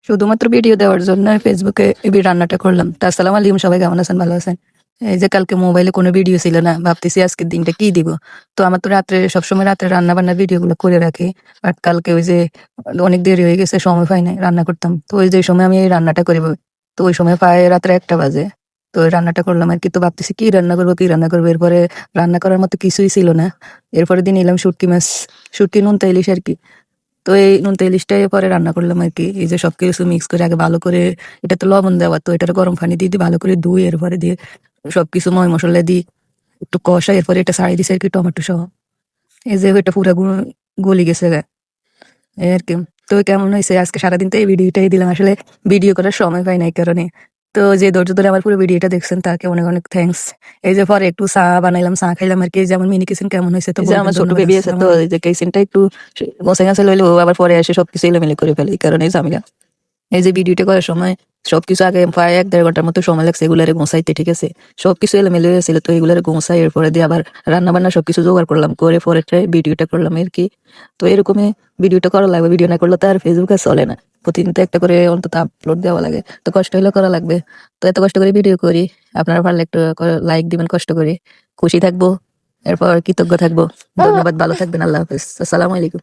শুধুমাত্র ভিডিও দেওয়ার জন্য ফেসবুকে এই রান্নাটা করলাম। তা আসসালামু আলাইকুম, সবাই কেমন আছেন? ভালো আছেন? এই যে কালকে মোবাইলে কোনো ভিডিও ছিল না, ভাবতেছি আজকের দিনটা কি দিব। তো আমার তো রাত্রে সবসময় রাত্রে রান্না বান্নার ভিডিওগুলো করে রাখি। বাট কালকে ওই যে অনেক দেরি হয়ে গেছে, সময় পাই নাই রান্না করতাম। তো ওই যে সময় আমি এই রান্নাটা করিব। তো ওই সময় প্রায় রাত্রে 1টা বাজে। তো ওই রান্নাটা করলাম আর কি। তো ভাবতেছি কি রান্না করবো কি রান্না করবো, এরপরে রান্না করার মতো কিছুই ছিল না। এরপরে দিন এলাম শুটকি মাছ, শুটকি নুনতা ইলিশ আর কি। তো এই নুনতা ইলিশটাই পরে রান্না করলাম আর কি। এই যে সবকিছু মিক্স করে আগে ভালো করে, এটা তো লবণ দেওয়া, তো এটা গরম পানি দিয়ে ভালো করে ধুই, এরপরে দিয়ে সবকিছু ময় মশলা দিই, একটু কষা, এরপরে এটা ছাড়িয়ে দিছে আর কি টমেটো সহ। এই যে এটা পুরা গলি গেছে গা, এই আর কি। তো কেমন হয়েছে আজকে সারাদিন? তো এই ভিডিওটাই দিলাম, আসলে ভিডিও করার সময় পাই না এই কারণে। তো যে ধৈর্য ধরে আমার পুরো ভিডিওটা দেখছেন তাকে অনেক অনেক থ্যাঙ্কস। এই যে পরে একটু চা বানাইলাম, চা খাইলাম আর কি। যেমন মিনি কিচেন কেমন হয়েছে তো বলবেন। আমার ছোট বেবি আছে, তো এই যে কিচেনটা একটু গোছাই গাছে লইলে ও আবার পরে এসে সবকিছু এলোমেলো করে ফেলে, এই কারণে ঝামেলা। এই যে ভিডিওটা করার সময় সবকিছু আগে প্রায় 1-1.5 ঘন্টার মতো সময় লাগছে এগুলারে গোছাইতে, ঠিক আছে? সবকিছু এলোমেলো হয়েছিল, তো এগুলারে গোছাই এরপরে দিয়ে আবার রান্না বান্না সবকিছু জোগাড় করলাম, করে পরে ভিডিওটা করলাম আর কি। তো এরকমই ভিডিওটা করা লাগবে, ভিডিও না করলে তো আর ফেসবুকে চলে না। প্রতিদিন তো একটা করে অন্তত আপলোড দেওয়া লাগে, তো কষ্ট হলে করা লাগবে। তো এত কষ্ট করে ভিডিও করি, আপনারা ভালো একটু লাইক দিবেন, কষ্ট করে খুশি থাকবো, এরপর কৃতজ্ঞ থাকবো। ধন্যবাদ, ভালো থাকবেন, আল্লাহ হাফেজ, আসসালামু আলাইকুম।